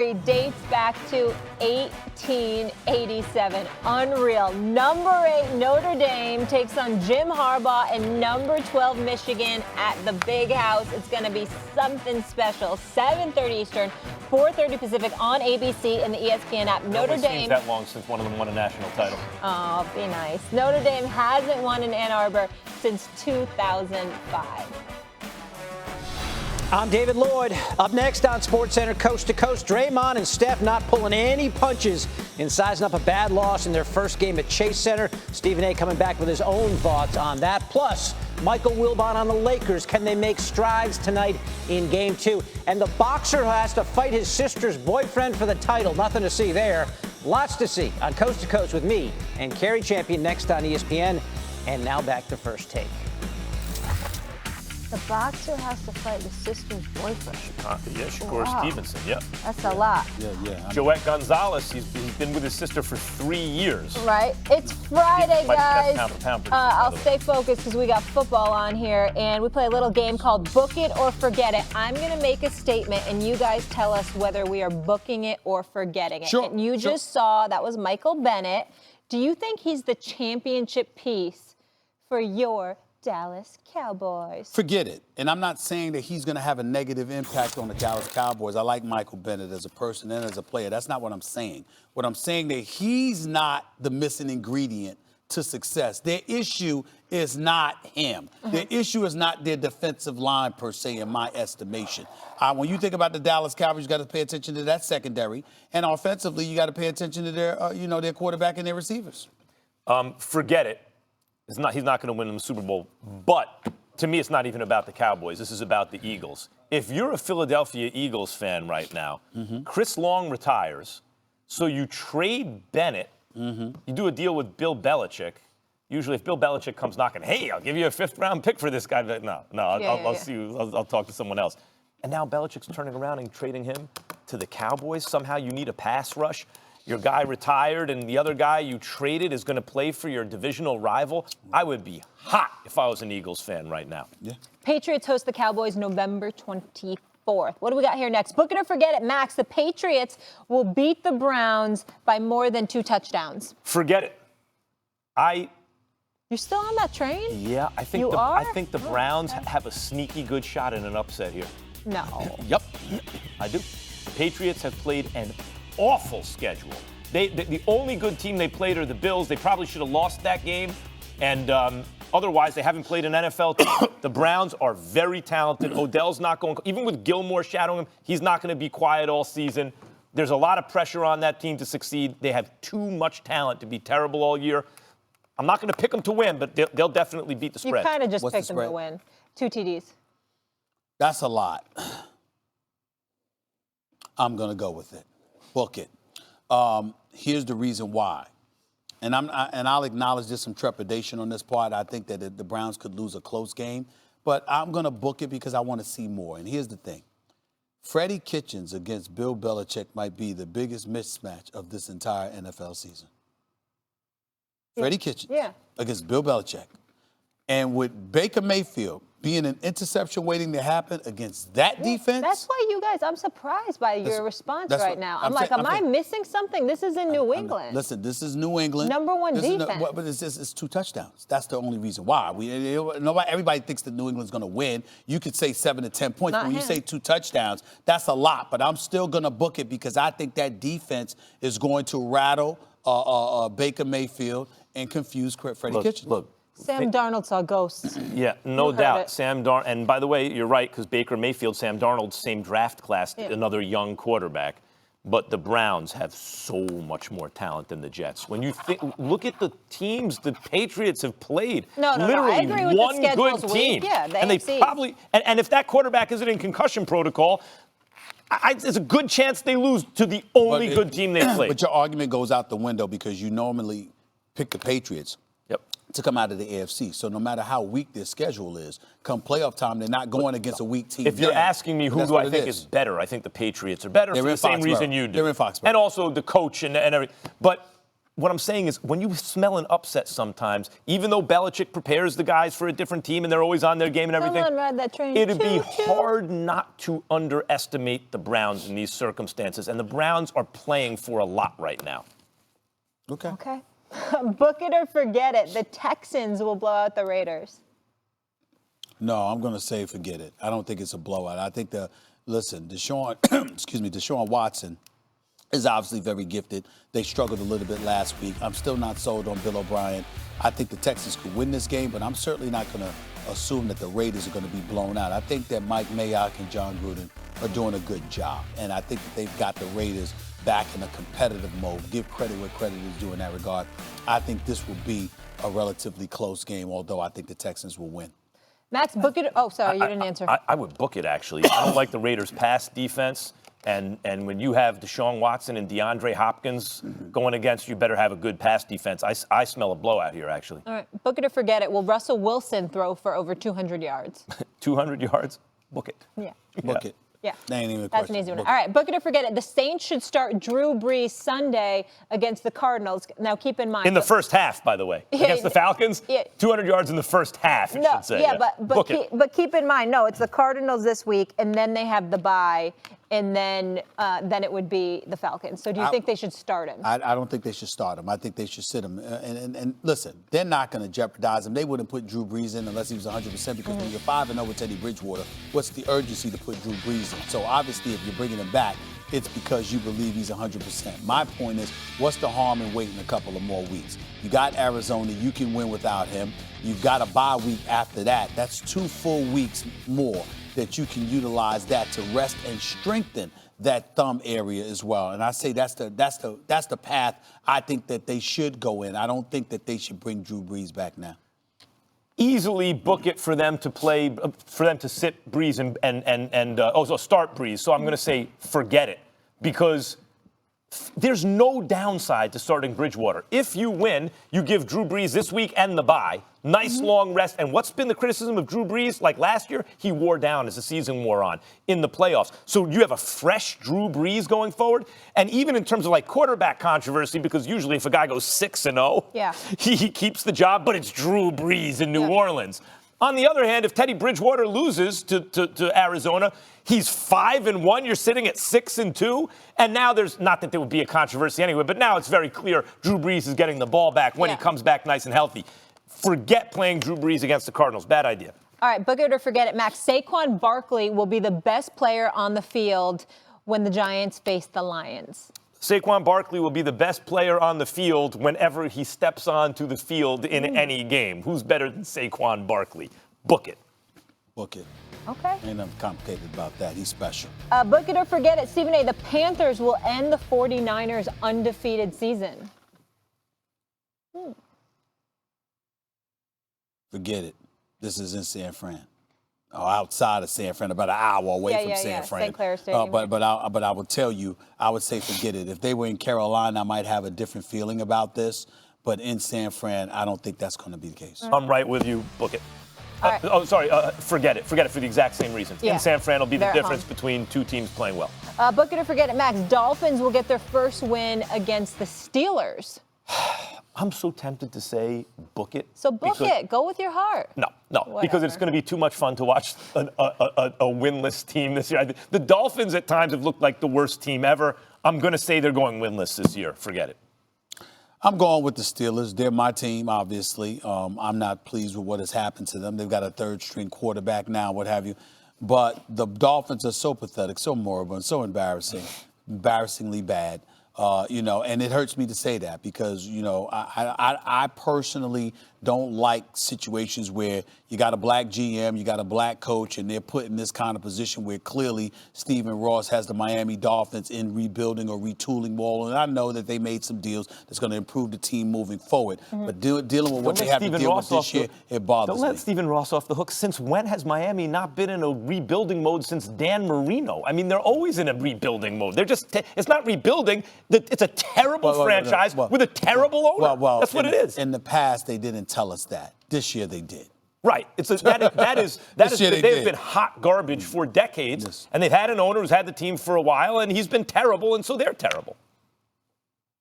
dates back to 1887. Unreal. Number 8 Notre Dame takes on Jim Harbaugh and number 12 Michigan at the Big House. It's going to be something special. 7:30 Eastern, 4:30 Pacific on ABC and the ESPN app. Notre Dame. Seems that long since one of them won a national title. Oh, be nice. Notre Dame hasn't won in Ann Arbor since 2005. I'm David Lloyd. Up next on SportsCenter Coast to Coast, Draymond and Steph not pulling any punches in sizing up a bad loss in their first game at Chase Center. Stephen A. coming back with his own thoughts on that. Plus, Michael Wilbon on the Lakers. Can they make strides tonight in Game 2? And the boxer who has to fight his sister's boyfriend for the title. Nothing to see there. Lots to see on Coast to Coast with me and Carrie Champion next on ESPN. And now back to First Take. The boxer has to fight his sister's boyfriend. Shakur Stevenson, yeah. That's a lot. Yeah. Joette Gonzalez, he's been with his sister for 3 years. Right. It's Friday, guys. Pound. I'll stay focused because we got football on here, and we play a little game called Book It or Forget It. I'm going to make a statement, and you guys tell us whether we are booking it or forgetting it. Sure. And you just saw, that was Michael Bennett. Do you think he's the championship piece for your Dallas Cowboys? Forget it. And I'm not saying that he's going to have a negative impact on the Dallas Cowboys. I like Michael Bennett as a person and as a player. That's not what I'm saying. What I'm saying that he's not the missing ingredient to success. Their issue is not him. Their issue is not their defensive line per se, in my estimation. When you think about the Dallas Cowboys, you got to pay attention to that secondary, and offensively, you got to pay attention to their, their quarterback and their receivers. Forget it. He's not going to win the Super Bowl. But to me, it's not even about the Cowboys. This is about the Eagles. If you're a Philadelphia Eagles fan right now, Chris Long retires, so you trade Bennett. You do a deal with Bill Belichick. Usually, if Bill Belichick comes knocking, hey, I'll give you a 5th-round pick for this guy. I'll see you. I'll talk to someone else. And now Belichick's turning around and trading him to the Cowboys. Somehow you need a pass rush. Your guy retired, and the other guy you traded is going to play for your divisional rival. I would be hot if I was an Eagles fan right now. Yeah. Patriots host the Cowboys November 24th. What do we got here next? Book it or forget it, Max. The Patriots will beat the Browns by more than 2 touchdowns. Forget it. You're still on that train? Yeah, I think the Browns have a sneaky good shot in an upset here. No. Yep, I do. The Patriots have played an awful schedule. The only good team they played are the Bills. They probably should have lost that game. And otherwise, they haven't played an NFL team. The Browns are very talented. Odell's not going, even with Gilmore shadowing him, he's not going to be quiet all season. There's a lot of pressure on that team to succeed. They have too much talent to be terrible all year. I'm not going to pick them to win, but they'll definitely beat the spread. You kind of just What's picked the them to spread? win. 2 TDs. That's a lot. I'm going to go with it. Book it. Here's the reason why. And I'll acknowledge there's some trepidation on this part. I think that the Browns could lose a close game. But I'm going to book it because I want to see more. And here's the thing. Freddie Kitchens against Bill Belichick might be the biggest mismatch of this entire NFL season. Freddie Kitchens against Bill Belichick. And with Baker Mayfield being an interception waiting to happen against that defense. That's why you guys, I'm surprised by your response right now. I'm like, am I missing something? This is in New England. Listen, this is New England. Number 1 defense. But it's 2 touchdowns. That's the only reason why. Everybody thinks that New England's going to win. You could say 7 to 10 points. But when you say 2 touchdowns, that's a lot. But I'm still going to book it because I think that defense is going to rattle Baker Mayfield and confuse Freddie Kitchens. Look. Sam Darnold saw ghosts. Yeah, no doubt. Sam Darnold, and by the way, you're right, because Baker Mayfield, Sam Darnold, same draft class, another young quarterback. But the Browns have so much more talent than the Jets. When you look at the teams the Patriots have played, literally I agree with one the good team. Yeah, and they probably, and if that quarterback isn't in concussion protocol, there's a good chance they lose to the only good team they played. But your argument goes out the window because you normally pick the Patriots to come out of the AFC. So no matter how weak their schedule is, come playoff time, they're not going against a weak team. If you're asking me who do I think is better, I think the Patriots are better for the same reason you do. They're in Foxborough. And also the coach and everything. But what I'm saying is when you smell an upset sometimes, even though Belichick prepares the guys for a different team and they're always on their game and everything, Come on, ride that train. it'd be Choo-choo. hard not to underestimate the Browns in these circumstances. And the Browns are playing for a lot right now. Okay. Book it or forget it. The Texans will blow out the Raiders. No, I'm going to say forget it. I don't think it's a blowout. I think Deshaun Watson is obviously very gifted. They struggled a little bit last week. I'm still not sold on Bill O'Brien. I think the Texans could win this game, but I'm certainly not going to assume that the Raiders are going to be blown out. I think that Mike Mayock and John Gruden are doing a good job, and I think that they've got the Raiders back in a competitive mode. Give credit where credit is due in that regard. I think this will be a relatively close game, although I think the Texans will win. Max, book it. Oh, sorry, you didn't answer. I would book it, actually. I don't like the Raiders' pass defense. And when you have Deshaun Watson and DeAndre Hopkins going against you, better have a good pass defense. I smell a blowout here, actually. All right, book it or forget it. Will Russell Wilson throw for over 200 yards? 200 yards? Book it. Yeah. Book it. Yeah. That ain't even a That's question. an easy one. Book All right, book it or forget it. The Saints should start Drew Brees Sunday against the Cardinals. Now, keep in mind. In the first half, by the way. Yeah, Against the Falcons? yeah. 200 yards in the first half, it should say. Yeah, Book keep in mind, no, it's the Cardinals this week, and then they have the bye, and then it would be the Falcons. So do you think they should start him? I don't think they should start him. I think they should sit him. And listen, they're not going to jeopardize him. They wouldn't put Drew Brees in unless he was 100% because when you're 5-0 with Teddy Bridgewater, what's the urgency to put Drew Brees in? So obviously, if you're bringing him back, it's because you believe he's 100%. My point is, what's the harm in waiting a couple of more weeks? You got Arizona. You can win without him. You've got a bye week after that. That's 2 full weeks more that you can utilize that to rest and strengthen that thumb area as well. And I say that's the path I think that they should go in. I don't think that they should bring Drew Brees back now. Easily book it for them to play, for them to sit Brees and start Brees. So I'm going to say forget it because there's no downside to starting Bridgewater. If you win, you give Drew Brees this week and the bye. Nice long rest. And what's been the criticism of Drew Brees? Like last year, he wore down as the season wore on in the playoffs. So you have a fresh Drew Brees going forward. And even in terms of like quarterback controversy, because usually if a guy goes 6-0, he keeps the job, but it's Drew Brees in New Orleans. On the other hand, if Teddy Bridgewater loses to Arizona, he's 5-1. You're sitting at 6-2. And now there's not that there would be a controversy anyway, but now it's very clear Drew Brees is getting the ball back when he comes back nice and healthy. Forget playing Drew Brees against the Cardinals. Bad idea. All right, book it or forget it, Max. Saquon Barkley will be the best player on the field when the Giants face the Lions. Saquon Barkley will be the best player on the field whenever he steps onto the field in any game. Who's better than Saquon Barkley? Book it. Book it. Okay. Ain't nothing complicated about that. He's special. Book it or forget it. Stephen A., the Panthers will end the 49ers' undefeated season. Forget it. This is in San Fran. Outside of San Fran, about an hour away from San Fran. St. Clair Stadium. But I would tell you, I would say forget it. If they were in Carolina, I might have a different feeling about this. But in San Fran, I don't think that's going to be the case. I'm right with you. Book it. Forget it. Forget it for the exact same reason. In San Fran will be the difference between two teams playing well. Book it or forget it, Max. Dolphins will get their first win against the Steelers. I'm so tempted to say book it. So book it. Go with your heart. No, because it's going to be too much fun to watch a winless team this year. The Dolphins at times have looked like the worst team ever. I'm going to say they're going winless this year. Forget it. I'm going with the Steelers. They're my team, obviously. I'm not pleased with what has happened to them. They've got a third-string quarterback now, what have you. But the Dolphins are so pathetic, so moribund, so embarrassingly bad. And it hurts me to say that because, I personally don't like situations where you got a black GM, you got a black coach, and they're put in this kind of position where clearly Stephen Ross has the Miami Dolphins in rebuilding or retooling mode. And I know that they made some deals that's going to improve the team moving forward. But dealing with what they have to deal with this year, it bothers me. Don't let Stephen Ross off the hook. Since when has Miami not been in a rebuilding mode since Dan Marino? I mean, they're always in a rebuilding mode. They're just, it's not rebuilding. It's a terrible franchise with a terrible owner. That's what it is. In the past, they didn't tell us that. This year, they did. Right. They've been hot garbage for decades, and they've had an owner who's had the team for a while, and he's been terrible, and so they're terrible.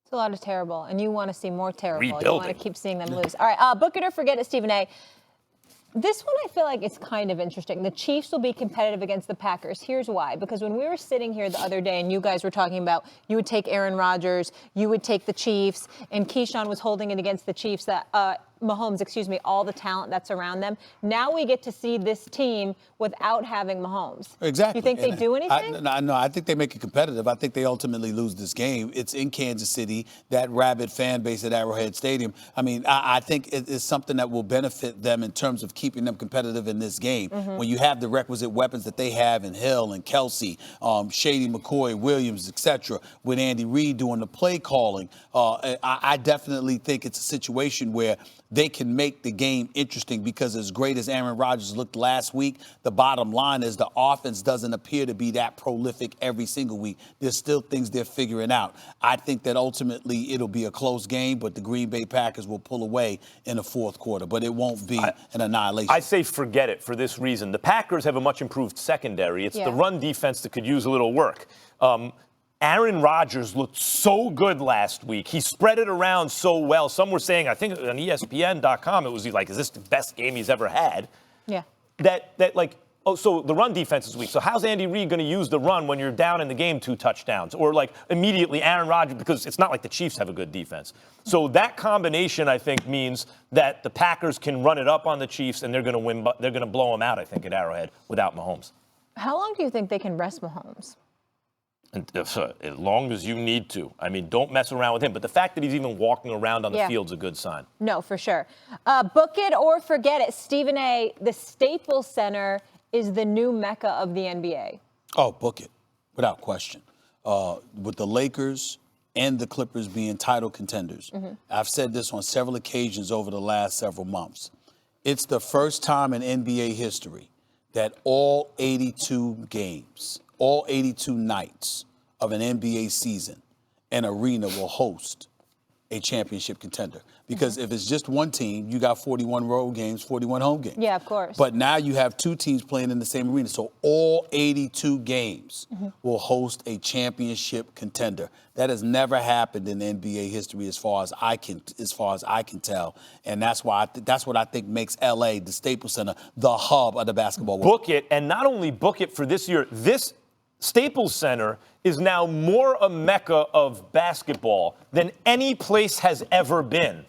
It's a lot of terrible, and you want to see more terrible. You Rebuilding. want to keep seeing them lose. All right, book it or forget it, Stephen A. This one I feel like it's kind of interesting. The Chiefs will be competitive against the Packers. Here's why. Because when we were sitting here the other day and you guys were talking about you would take Aaron Rodgers, you would take the Chiefs, and Keyshawn was holding it against the Chiefs, Mahomes, all the talent that's around them. Now we get to see this team without having Mahomes. Exactly. You think they do anything? No, I think they make it competitive. I think they ultimately lose this game. It's in Kansas City, that rabid fan base at Arrowhead Stadium. I mean, I think it is something that will benefit them in terms of keeping them competitive in this game. When you have the requisite weapons that they have in Hill and Kelsey, Shady McCoy, Williams, etc., with Andy Reid doing the play calling, I definitely think it's a situation where they can make the game interesting because as great as Aaron Rodgers looked last week, the bottom line is the offense doesn't appear to be that prolific every single week. There's still things they're figuring out. I think that ultimately it'll be a close game, but the Green Bay Packers will pull away in the fourth quarter, but it won't be an annihilation. I say forget it for this reason. The Packers have a much improved secondary. It's the run defense that could use a little work. Aaron Rodgers looked so good last week. He spread it around so well. Some were saying, I think on ESPN.com, it was like, is this the best game he's ever had? Yeah. So the run defense is weak. So how's Andy Reid going to use the run when you're down in the game 2 touchdowns? Or immediately Aaron Rodgers, because it's not like the Chiefs have a good defense. So that combination, I think, means that the Packers can run it up on the Chiefs and they're going to win. They're going to blow them out, I think, at Arrowhead without Mahomes. How long do you think they can rest Mahomes? As long as you need to. I mean, don't mess around with him. But the fact that he's even walking around on the field's a good sign. No, for sure. Book it or forget it. Stephen A., the Staples Center is the new mecca of the NBA. Oh, book it, without question. With the Lakers and the Clippers being title contenders, I've said this on several occasions over the last several months. It's the first time in NBA history that all 82 games, all 82 nights of an NBA season, an arena will host a championship contender. Because if it's just one team, you got 41 road games, 41 home games. Yeah, of course. But now you have 2 teams playing in the same arena. So all 82 games will host a championship contender. That has never happened in NBA history as far as I can tell. And that's why that's what I think makes LA, the Staples Center, the hub of the basketball world. Book it, and not only book it for this year, this Staples Center is now more a mecca of basketball than any place has ever been.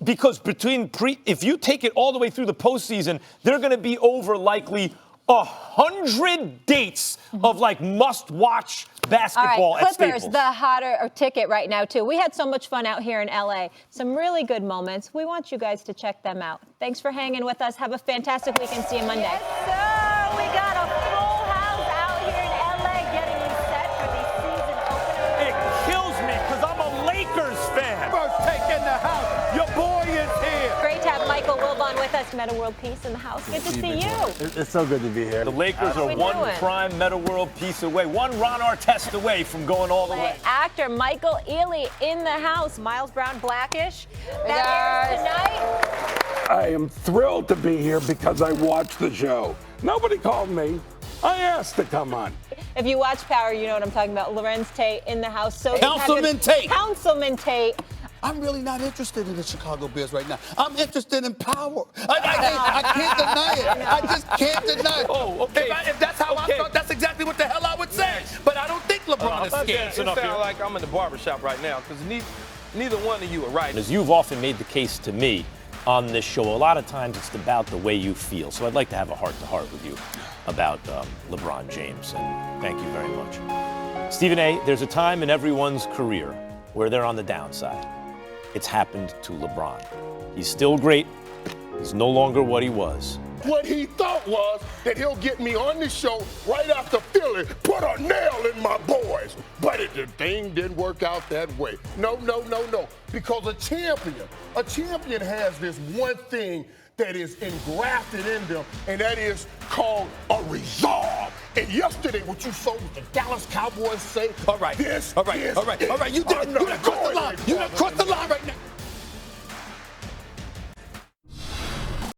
Because if you take it all the way through the postseason, there are going to be over likely 100 dates of must-watch basketball at Staples. Clippers, the hotter ticket right now, too. We had so much fun out here in L.A. Some really good moments. We want you guys to check them out. Thanks for hanging with us. Have a fantastic weekend. See you Monday. Yes, sir. We got a full house out here in L.A. getting you set for the season opener. It kills me because I'm a Lakers fan. First take in the house. Your boy is here. Great to have Michael Wilbon with us. Meta World Peace in the house. Good to see you. It's so good to be here. The Lakers are one prime Meta World piece away, one Ron Artest away from going all the way. Actor Michael Ealy in the house. Miles Brown Blackish. That airs tonight. I am thrilled to be here because I watched the show. Nobody called me. I asked to come on. If you watch Power, you know what I'm talking about. Lorenz Tate in the house. So Councilman Tate. Councilman Tate. I'm really not interested in the Chicago Bears right now. I'm interested in power. I can't deny it. I just can't deny it. Oh, okay. If that's how I felt, that's exactly what the hell I would say. But I don't think LeBron is scared. It sounds like I'm in the barbershop right now because neither one of you are right. As you've often made the case to me on this show, a lot of times it's about the way you feel. So I'd like to have a heart-to-heart with you about LeBron James, and thank you very much. Stephen A., there's a time in everyone's career where they're on the downside. It's happened to LeBron. He's still great. He's no longer what he was. What he thought was that he'll get me on the show right after Philly put a nail in my boys. But the thing didn't work out that way. No. Because a champion has this one thing that is engrafted in them, and that is called a resolve. And yesterday, what you saw was the Dallas Cowboys say, All right. You done crossed the line right now.